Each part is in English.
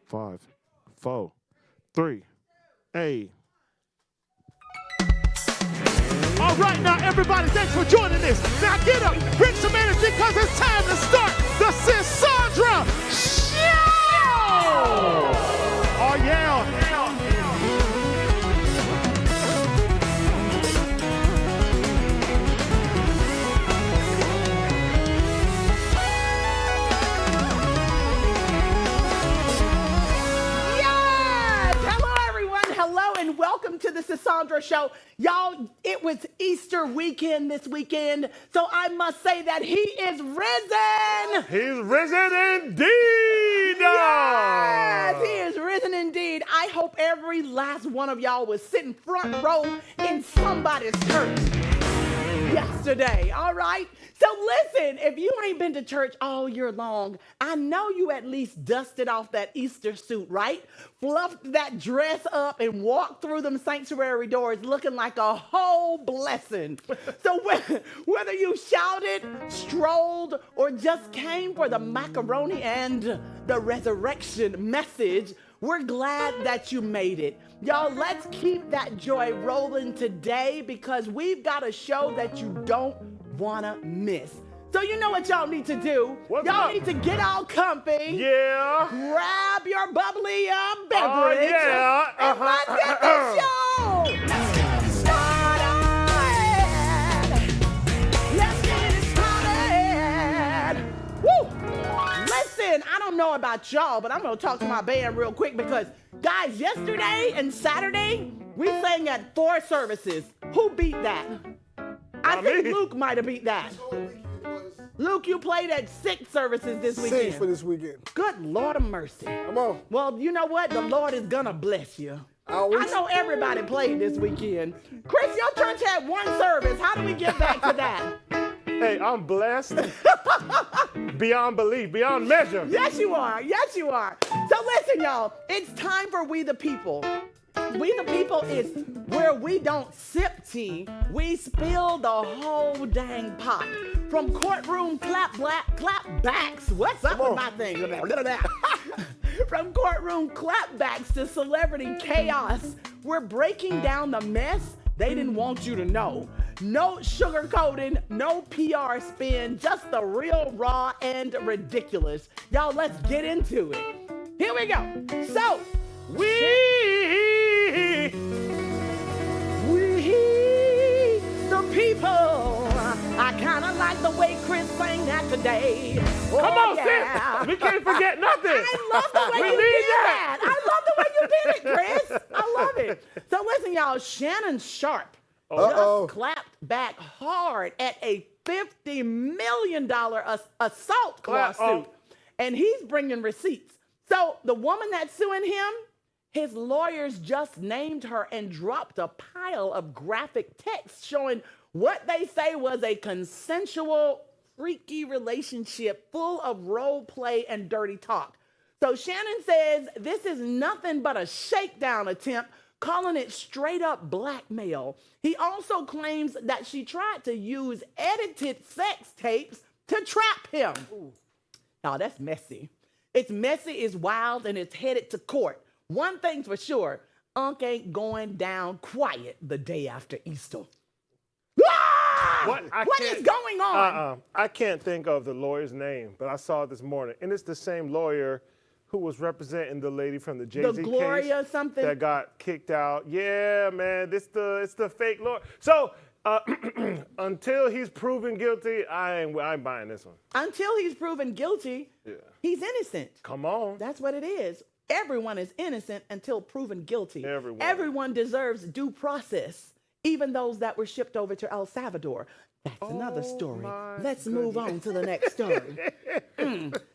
Five, 4, 3, A. All right, now everybody, thanks for joining us. Now get up, bring some energy, because it's time to start the Cassandra Show! Oh, yeah. Welcome to the Cassandra Show. Y'all, it was Easter weekend this weekend, so I must say that he is risen. He's risen indeed. Yes, he is risen indeed. I hope every last one of y'all was sitting front row in somebody's church yesterday, all right? So listen, if you ain't been to church all year long, I know you at least dusted off that Easter suit, right? Fluffed that dress up and walked through them sanctuary doors looking like a whole blessing. So whether you shouted, strolled, or just came for the macaroni and the resurrection message, we're glad that you made it. Y'all, let's keep that joy rolling today, because we've got a show that you don't want to miss. So you know what y'all need to do? Y'all need to get all comfy. Yeah. Grab your bubbly beverage. Yeah. And let's get the show. Let's get it started. Let's get it started. Woo. Listen, I don't know about y'all, but I'm going to talk to my band real quick, because, guys, yesterday and Saturday, we sang at 4 services. Who beat that? I think Luke might have beat that. Luke, you played at 6 services this weekend. 6 for this weekend. Good Lord of mercy. Come on. Well, you know what? The Lord is going to bless you. I Always. know everybody played this weekend. Chris, your church had 1 service. How do we get back to that? Hey, I'm blessed beyond belief, beyond measure. Yes, you are. Yes, you are. So listen, y'all. It's time for We the People. We the People is where we don't sip tea, we spill the whole dang pot. From courtroom clapbacks. What's up with my thing? From courtroom clapbacks to celebrity chaos, we're breaking down the mess they didn't want you to know. No sugarcoating, no PR spin, just the real, raw, and ridiculous. Y'all, let's get into it. Here we go. So, we the people. I kind of like the way Chris sang that today. Oh, Come on, yeah. sis. We can't forget nothing. I love the way you did that. I love the way you did it, Chris. I love it. So listen, y'all, Shannon Sharpe just clapped back hard at a $50 million assault lawsuit. And he's bringing receipts. So the woman that's suing him, his lawyers just named her and dropped a pile of graphic text showing what they say was a consensual, freaky relationship full of role play and dirty talk. So Shannon says this is nothing but a shakedown attempt, calling it straight up blackmail. He also claims that she tried to use edited sex tapes to trap him. Now that's messy. It's messy, it's wild, and it's headed to court. One thing's for sure, Unc ain't going down quiet the day after Easter. What is going on? I can't think of the lawyer's name, but I saw it this morning. And it's the same lawyer who was representing the lady from the Jay-Z the Gloria case something that got kicked out. Yeah, man, it's the fake lawyer. So until he's proven guilty, I ain't buying this one. Until he's proven guilty, he's innocent. Come on. That's what it is. Everyone is innocent until proven guilty. Everyone. Everyone deserves due process. even those that were shipped over to El Salvador. That's another story. Let's move on to the next story.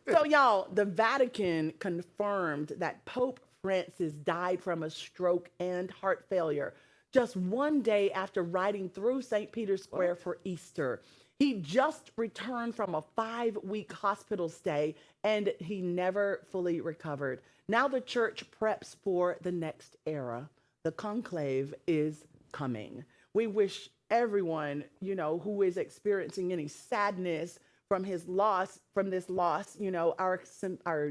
So, y'all, the Vatican confirmed that Pope Francis died from a stroke and heart failure just one day after riding through St. Peter's Square for Easter. He just returned from a 5-week hospital stay, and he never fully recovered. Now the church preps for the next era. The conclave is coming. We wish everyone, who is experiencing any sadness from this loss, our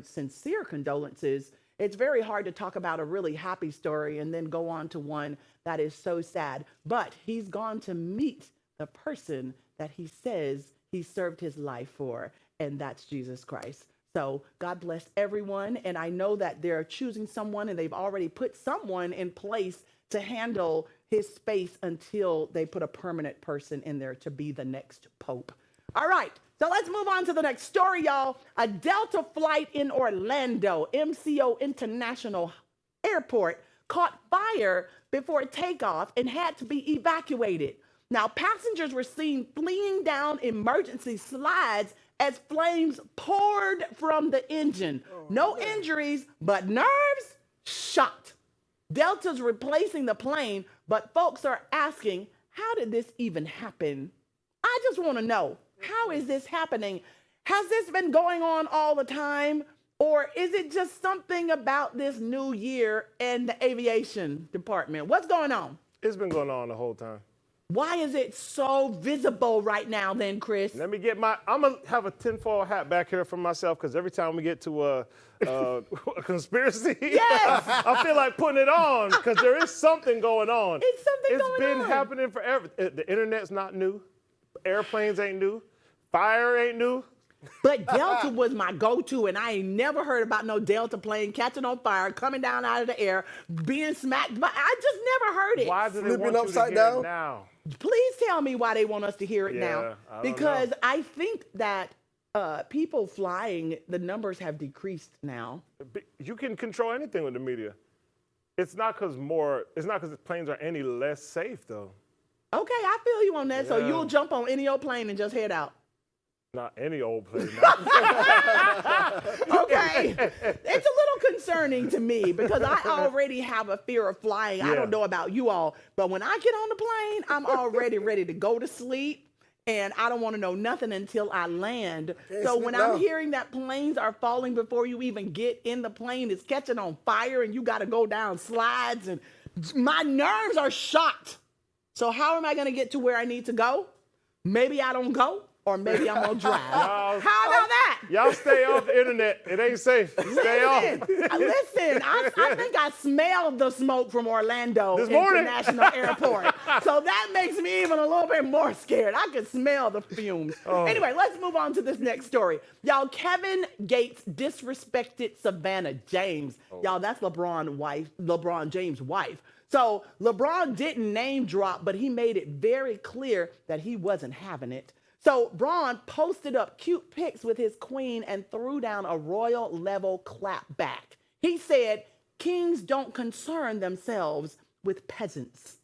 sincere condolences. It's very hard to talk about a really happy story and then go on to one that is so sad. But he's gone to meet the person that he says he served his life for, and that's Jesus Christ. So God bless everyone. And I know that they're choosing someone, and they've already put someone in place to handle his space until they put a permanent person in there to be the next pope. All right, so let's move on to the next story, y'all. A Delta flight in Orlando, MCO International Airport, caught fire before takeoff and had to be evacuated. Now, passengers were seen fleeing down emergency slides as flames poured from the engine. No injuries, but nerves shot. Delta's replacing the plane, but folks are asking, how did this even happen? I just want to know, how is this happening? Has this been going on all the time? Or is it just something about this new year and the aviation department? What's going on? It's been going on the whole time. Why is it so visible right now then, Chris? Let me get I'm going to have a tinfoil hat back here for myself, because every time we get to a conspiracy, Yes! I feel like putting it on, because there is something going on. It's something going on. It's been happening forever. The internet's not new. Airplanes ain't new. Fire ain't new. But Delta was my go-to, and I ain't never heard about no Delta plane catching on fire, coming down out of the air, being smacked. But I just never heard it. Why do they Flipping want you upside to hear down? it now? Please tell me why they want us to hear it Yeah, now. I don't Because know. I think that people flying, the numbers have decreased now. You can control anything with the media. It's not because the planes are any less safe, though. Okay, I feel you on that. So Yeah. you'll jump on any old plane and just head out. Not any old plane. Okay. It's a little concerning to me because I already have a fear of flying. I Yeah. don't know about you all, but when I get on the plane, I'm already ready to go to sleep, and I don't want to know nothing until I land. Can't So sleep when now. I'm hearing that planes are falling before you even get in the plane, it's catching on fire and you got to go down slides, and my nerves are shot. So how am I going to get to where I need to go? Maybe I don't go. Or maybe I'm gonna drive. How about that? Y'all stay off the internet. It ain't safe. Stay off. Listen, I think I smelled the smoke from Orlando This morning. International Airport. So that makes me even a little bit more scared. I could smell the fumes. Anyway, let's move on to this next story. Y'all, Kevin Gates disrespected Savannah James. Y'all, that's LeBron James' wife. So LeBron didn't name drop, but he made it very clear that he wasn't having it. So Braun posted up cute pics with his queen and threw down a royal level clap back. He said, kings don't concern themselves with peasants.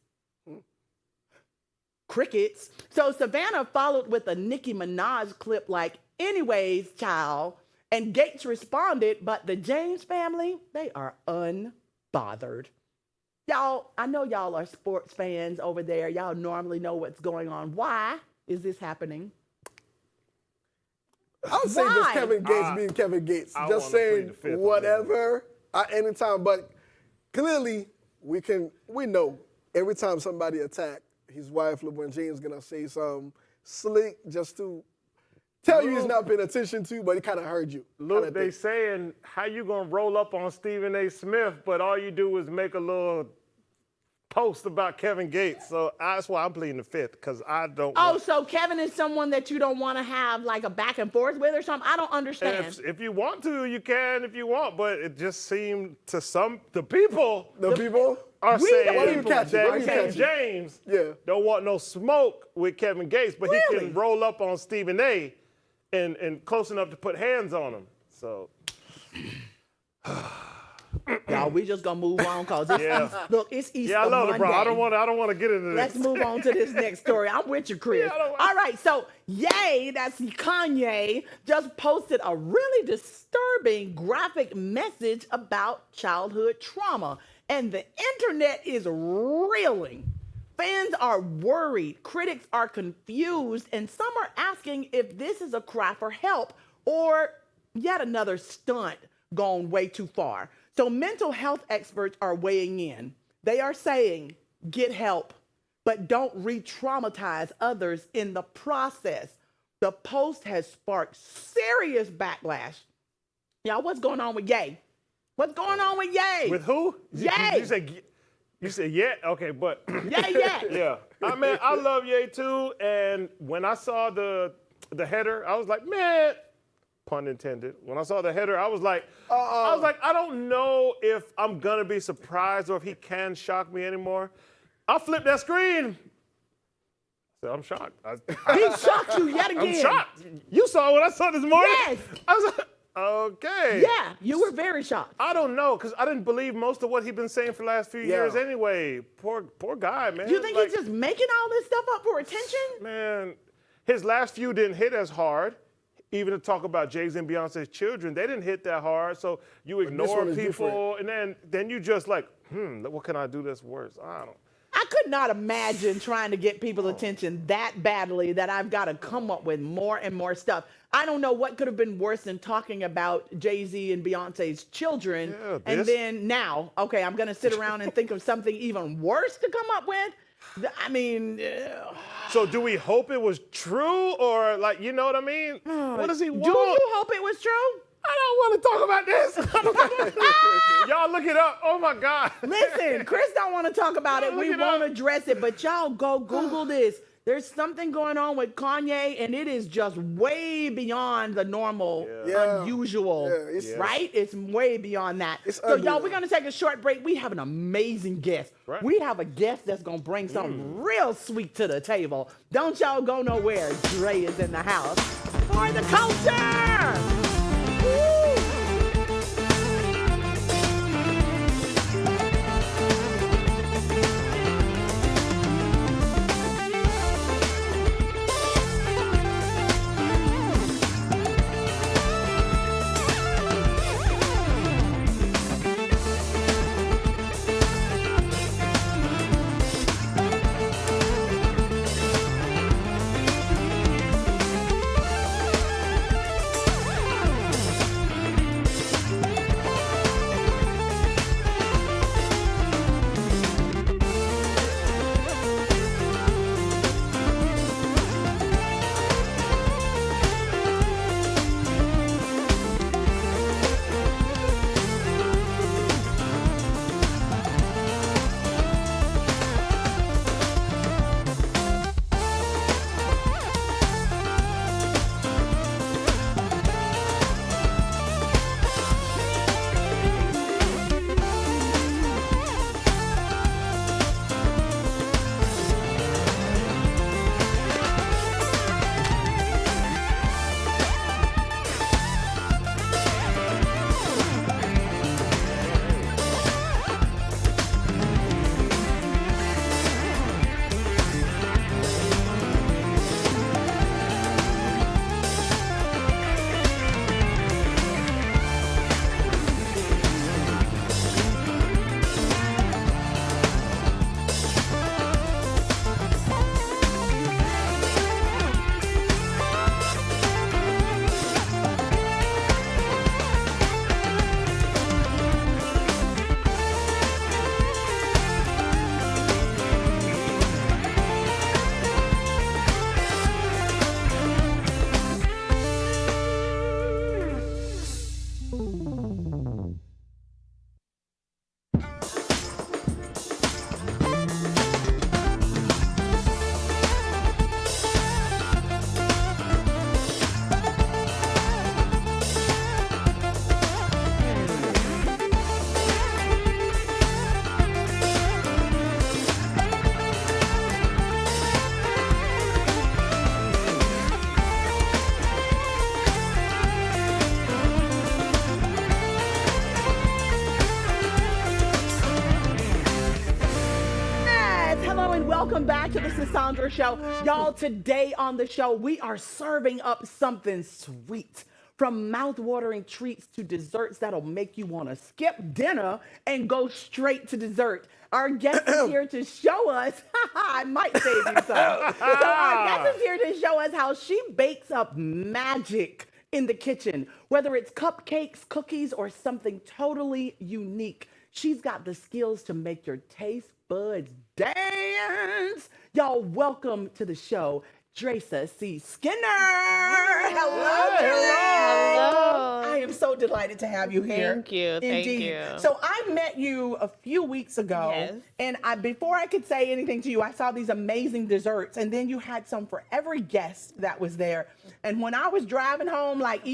Crickets. So Savannah followed with a Nicki Minaj clip like, anyways, child. And Gates responded, but the James family, they are unbothered. Y'all, I know y'all are sports fans over there. Y'all normally know what's going on. Why is this happening? I would say just Why? Kevin Gates being Kevin Gates. I Just wanna plead saying the fifth on whatever at any time. But clearly, we know every time somebody attack his wife, LeBron James, gonna say something slick just to tell you he's not paying attention to, but he kind of heard you. Look, they saying, how you gonna roll up on Stephen A. Smith, but all you do is make a little post about Kevin Gates. So that's why I'm pleading the fifth, because I don't want, So Kevin is someone that you don't want to have like a back and forth with or something? I don't understand. if you want to, you can if you want, but it just seemed to the people The people? are saying What do you catch it? that What do you King catch it? James Yeah. don't want no smoke with Kevin Gates, but he Really? can roll up on Stephen A. and close enough to put hands on him. So Y'all, we just gonna move on because look, it's Easter Yeah, I love Monday. it, bro. I don't want to get into this. Let's move on to this next story. I'm with you, Chris. All right, so Ye, that's Kanye, just posted a really disturbing graphic message about childhood trauma. And the internet is reeling. Fans are worried, critics are confused, and some are asking if this is a cry for help or yet another stunt gone way too far. So mental health experts are weighing in. They are saying, get help, but don't re-traumatize others in the process. The post has sparked serious backlash. Y'all, what's going on with Ye? What's going on with Ye? With who? Ye. You said yeah? Okay, but Yeah. yeah. I mean, I love Ye too, and when I saw the header, I was like, man, pun intended. When I saw the header, I was like, I don't know if I'm gonna be surprised or if he can shock me anymore. I flipped that screen. So I'm shocked. He shocked you yet again. I'm shocked. You saw what I saw this morning? Yes. I was like, okay. Yeah, you were very shocked. I don't know, because I didn't believe most of what he'd been saying for the last few years anyway. Poor guy, man. You think he's just making all this stuff up for attention? Man, his last few didn't hit as hard. Even to talk about Jay-Z and Beyonce's children, they didn't hit that hard. So you ignore people, and then you just like, what can I do that's worse? I could not imagine trying to get people's attention that badly that I've got to come up with more and more stuff. I don't know what could have been worse than talking about Jay-Z and Beyonce's children. Yeah, and then now, okay, I'm going to sit around and think of something even worse to come up with. I mean... So do we hope it was true, or like, you know what I mean? What does he want? Do you hope it was true? I don't want to talk about this. Y'all look it up. Oh my God. Listen, Chris don't want to talk about it. We won't address it, but y'all go Google this. There's something going on with Kanye, and it is just way beyond the normal, unusual, right? It's way beyond that. So, y'all, we're going to take a short break. We have an amazing guest. Right. We have a guest that's going to bring something real sweet to the table. Don't y'all go nowhere. Dre is in the house for the culture. Sandra Show. Y'all, today on the show, we are serving up something sweet. From mouth-watering treats to desserts that'll make you want to skip dinner and go straight to dessert. Our guest is here to show us, I might save you some. So our guest is here to show us how she bakes up magic in the kitchen. Whether it's cupcakes, cookies, or something totally unique, she's got the skills to make your taste buds dance. Y'all, welcome to the show, Dreysa C. Skinner. Hello. Hello. I am so delighted to have you here. Thank you. Thank you. So I met you a few weeks ago, Yes. and before I could say anything to you, I saw these amazing desserts, and then you had some for every guest that was there. And when I was driving home, like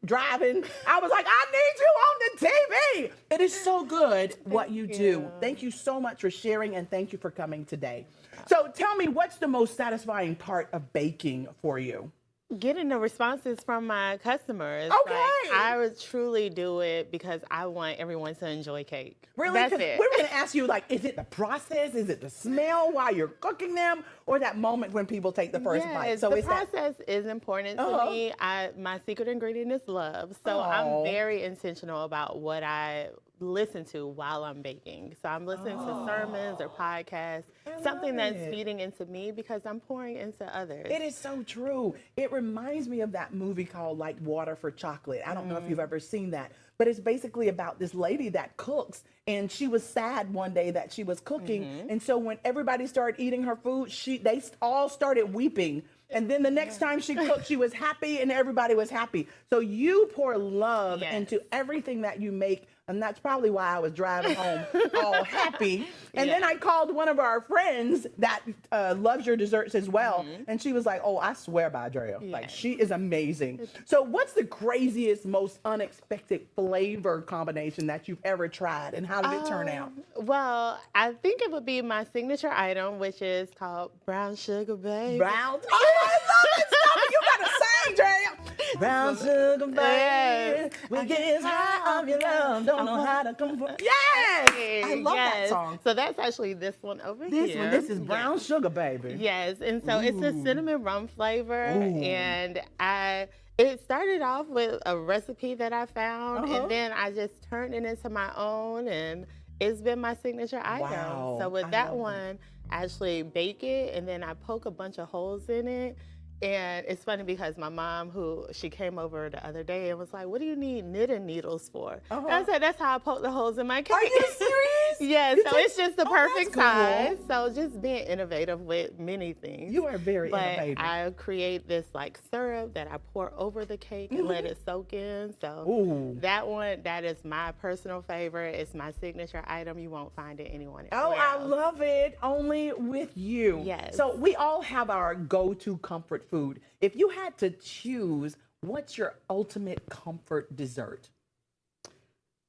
driving, I was like, I need you on the TV. It is so good what you do. Thank you so much for sharing, and thank you for coming today. So tell me, what's the most satisfying part of baking for you? Getting the responses from my customers. Okay. Like, I would truly do it because I want everyone to enjoy cake. Really? That's 'Cause it. we were going to ask you, like, is it the process? Is it the smell while you're cooking them? Or that moment when people take the first bite? Yes, So the is that... process is important to me. My secret ingredient is love. So I'm very intentional about what I listen to while I'm baking. So I'm listening to sermons or podcasts, something that's feeding into me because I'm pouring into others. It is so true. It reminds me of that movie called like Water for Chocolate. I don't know if you've ever seen that, but it's basically about this lady that cooks, and she was sad one day that she was cooking. And so when everybody started eating her food, they all started weeping. And then the next time she cooked, she was happy and everybody was happy. So you pour love into everything that you make. And that's probably why I was driving home all happy. And then I called one of our friends that loves your desserts as well. And she was like, oh, I swear by Drea. Like, she is amazing. So what's the craziest, most unexpected flavor combination that you've ever tried? And how did it turn out? Well, I think it would be my signature item, which is called brown sugar baby. Brown. Oh, I love it. Stop it. You gotta sing, Drea. Brown sugar, baby. Yes. We get high of your love. Don't know how to come from. Yes. I love that song. So that's actually this one over here. This is brown sugar, baby. Yes, and so it's a cinnamon rum flavor, and it started off with a recipe that I found, and then I just turned it into my own, and it's been my signature item. Wow. So with that one, I actually bake it, and then I poke a bunch of holes in it. And it's funny because my mom, she came over the other day and was like, what do you need knitting needles for? And I said, that's how I poke the holes in my cake. Are you serious? Yeah, so it's just the perfect that's cool. size. So just being innovative with many things. You are very but innovative. I create this like syrup that I pour over the cake and let it soak in. So that is my personal favorite. It's my signature item. You won't find it anywhere else. Oh, I love it. Only with you. Yes. So we all have our go-to comfort food. If you had to choose, what's your ultimate comfort dessert?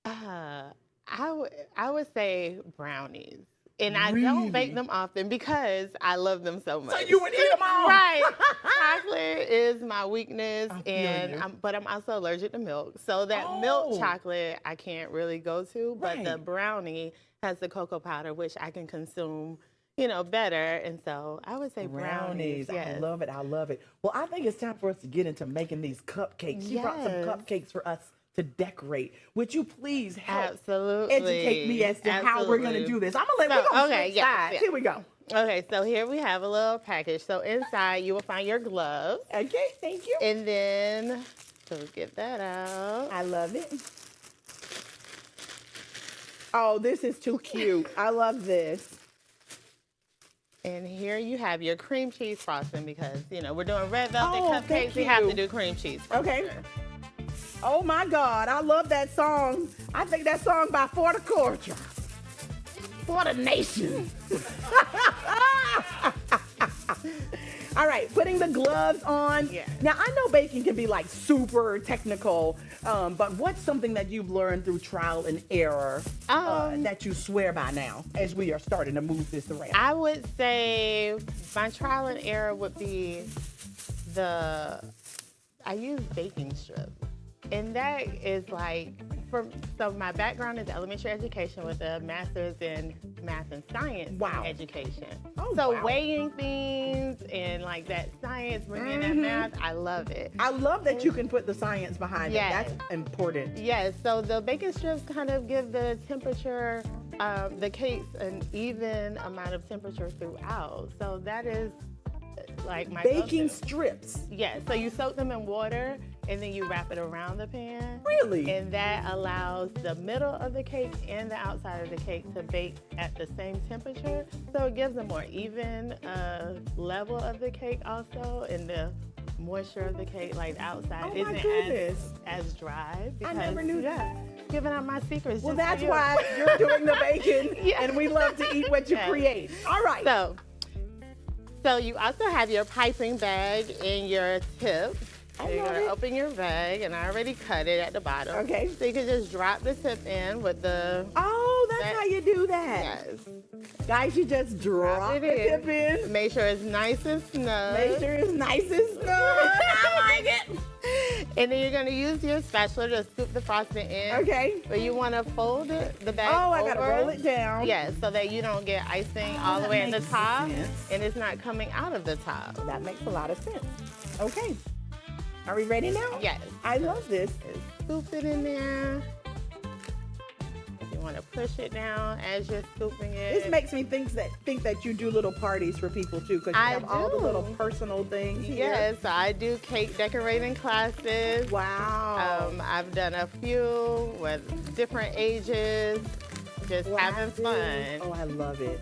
I would say brownies. And I don't bake them often because I love them so much. So you would eat them all. Right. Chocolate is my weakness, but I'm also allergic to milk. So that milk chocolate I can't really go to, but the brownie has the cocoa powder, which I can consume, better. And so I would say brownies. Yes. I love it. I love it. Well, I think it's time for us to get into making these cupcakes. You brought some cupcakes for us to decorate. Would you please help educate me as to how we're going to do this? I'm going to let you switch sides. Here we go. Okay, so here we have a little package. So inside you will find your gloves. Okay, thank you. And then, so get that out. I love it. Oh, this is too cute. I love this. And here you have your cream cheese frosting because, we're doing red velvet thank cupcakes. We have to do cream cheese frosting. Okay. Oh my God, I love that song. I think that song by For the Culture. For the Nation. All right, putting the gloves on. Yeah. Now, I know baking can be like super technical, but what's something that you've learned through trial and error that you swear by now as we are starting to move this around? I would say my trial and error would be I use baking strips. And that is like So my background is elementary education with a master's in math and science education. Oh, so wow. weighing things and like that science, bringing in that math, I love it. I love that you can put the science behind Yes. it. That's important. Yes, so the baking strips kind of give the temperature, the cakes an even amount of temperature throughout. So that is like my Baking go-to. strips. Yes, so you soak them in water and then you wrap it around the pan. Really? And that allows the middle of the cake and the outside of the cake to bake at the same temperature. So it gives a more even level of the cake also, and the moisture of the cake, like the outside, Oh my isn't goodness. as dry. Because, never knew that. Giving out my secrets. Well, just for that's you. why you're doing the baking, Yeah. and we love to eat what you Yes. create. All right. So you also have your piping bag in your tip. So you're love gonna it. open your bag, and I already cut it at the bottom. Okay. So you can just drop the tip in with the. Oh, that's how you do that. Yes. Guys, you just drop it the in. tip in. Make sure it's nice and snug. Make sure it's nice and snug. I like it. And then you're gonna use your spatula to scoop the frosting in. Okay. But you want to fold the bag Oh, I over. gotta roll it down. Yes, so that you don't get icing all the that way in the makes top, sense. and it's not coming out of the top. That makes a lot of sense. Okay. Are we ready now? Yes. I love this. Scoop it in there. If you want to push it down as you're scooping it. This makes me think that you do little parties for people too, because you I have all the do. little personal things here. Yes, I do cake decorating classes. Wow. I've done a few with different ages, just having fun. Oh, I love it.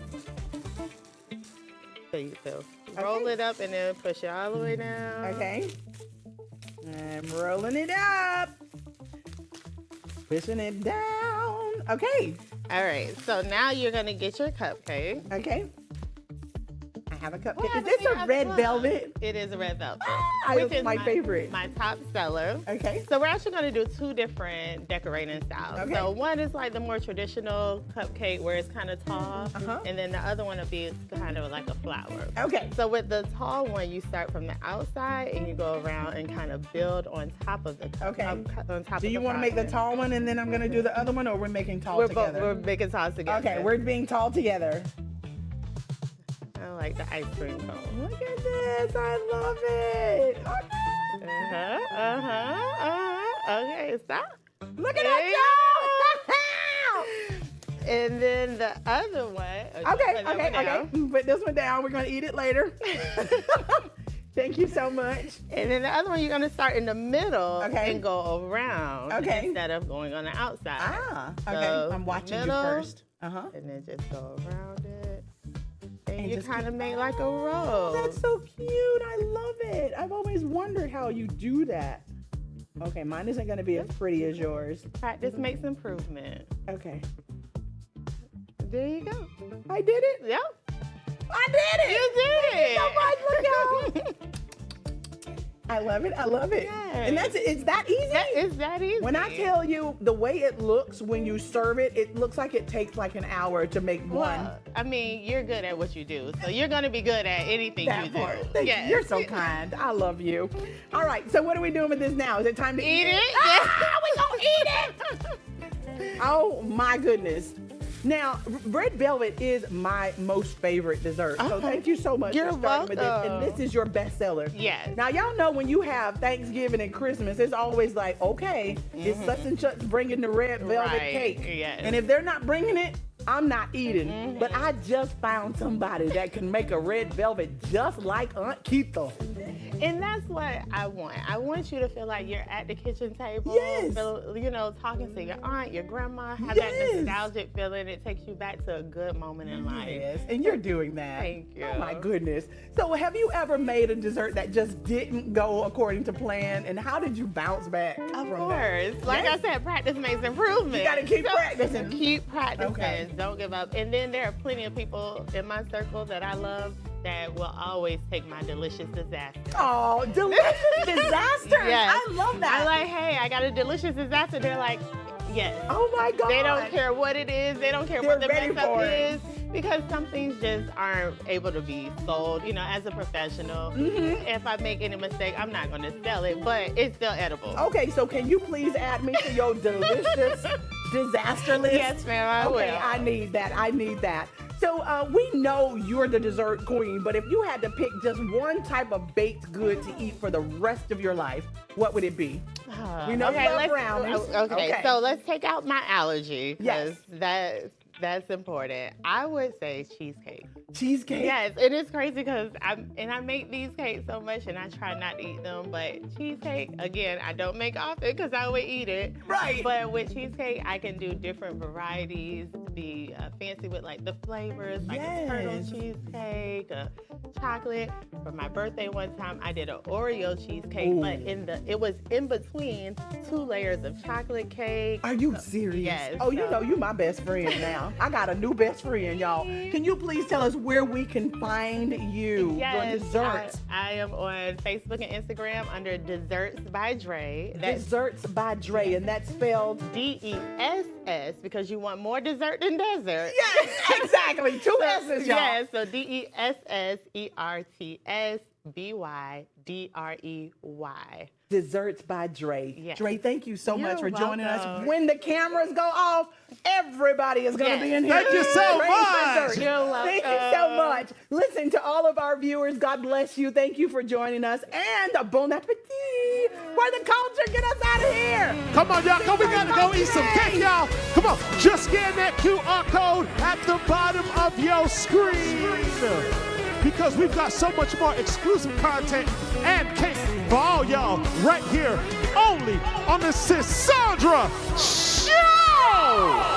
So you feel. Roll it up and then push it all the way down. Okay. I'm rolling it up. Pushing it down. Okay. All right, so now you're gonna get your cupcake. Okay. I have a cupcake. What Is happened this to your a other red one? velvet? It is a red velvet. It's which is my favorite. My top seller. Okay. So we're actually going to do two different decorating styles. Okay. So one is like the more traditional cupcake where it's kind of tall, and then the other one will be kind of like a flower. Okay. So with the tall one, you start from the outside and you go around and kind of build on top of the Okay. on top Do of you the want to make the frosting. tall one and then I'm going to do the other one, or we're making tall We're together? making toss together. Okay, we're being tall together. I like the ice cream cone. Look at this. I love it. Okay, stop. Look at There you that. And then the other one. Okay. Put this one down. We're going to eat it later. Thank you so much. And then the other one, you're going to start in the middle Okay. and go around instead of going on the outside. Ah, okay. So I'm watching middle, you first. Uh-huh. And then just go around it. And And you just kind of keep- make like a rose. That's so cute. I love it. I've always wondered how you do that. Okay, mine isn't going to be as pretty as yours. Practice makes improvement. Okay. There you go. I did it. Yep. I did it. You did it. So much. Look, y'all. I love it. I love it. Yes. And it's that easy. It's that easy. When I tell you the way it looks when you serve it, it looks like it takes like an hour to make one. Well, I mean, you're good at what you do, so you're gonna be good at anything you That part. do. Thank you. Yes. You're so kind. I love you. All right. So what are we doing with this now? Is it time to Eat it? Ah, we gonna eat it. Oh my goodness. Now, red velvet is my most favorite dessert. So thank you so much You're for starting with this. And welcome. this is your bestseller. Yes. Now, y'all know when you have Thanksgiving and Christmas, it's always like, okay, it's such and such bringing the red velvet Right, cake. yes. And if they're not bringing it, I'm not eating. But I just found somebody that can make a red velvet just like Aunt Keitha. And that's what I want. I want you to feel like you're at the kitchen table, Yes. feel, talking to your aunt, your grandma, have Yes. that nostalgic feeling. It takes you back to a good moment in life. Yes, and you're doing that. Thank you. Oh my goodness. So have you ever made a dessert that just didn't go according to plan? And how did you bounce back Of from course. that? Like Yes. I said, practice makes improvement. You gotta keep practicing. Keep practicing. Okay. Don't give up. And then there are plenty of people in my circle that I love that will always take my delicious disaster. Oh, delicious disaster. Yes. I love that. I'm like, hey, I got a delicious disaster. They're like, yes. Oh my God. They don't care what it is. They don't care They're what the ready mess up for it. is. because some things just aren't able to be sold. You know, as a professional, if I make any mistake, I'm not going to sell it, but it's still edible. Okay, so can you please add me to your delicious disaster list? Yes, ma'am, I will. I need that. So we know you're the dessert queen, but if you had to pick just one type of baked good to eat for the rest of your life, what would it be? We know you love brownies. Okay, so let's take out my allergy, Yes. because that's important. I would say cheesecake. Cheesecake? Yes, and it's crazy because I make these cakes so much and I try not to eat them, but cheesecake, again, I don't make often because I would eat it. Right. But with cheesecake, I can do different varieties to be fancy with like the flavors, like a turtle cheesecake, a chocolate. For my birthday one time, I did an Oreo cheesecake, but it was in between 2 layers of chocolate cake. Are you serious? Yes. Oh, you know, you my best friend now. I got a new best friend, y'all. Can you please tell us where we can find you? Yes, your desserts. I am on Facebook and Instagram under Desserts by Dre. That's Desserts by Dre, and that's spelled DESS because you want more dessert than desert. Yes, exactly. 2 S's, y'all. Yes, so DESSERTSBYDREY. Desserts by Dre. Yes. Dre, thank you so much for You're joining welcome. us. When the cameras go off, everybody is going to be in here. Thank you so Dre's much. Desserts. You're welcome. Thank you so much. Listen, to all of our viewers, God bless you. Thank you for joining us. And bon appetit. Where the culture, get us out of here. Come on, y'all. We got to go eat some cake, y'all. Come on. Just scan that QR code at the bottom of your screen. Because we've got so much more exclusive content and cake for all y'all right here only on the Sis Sandra Show.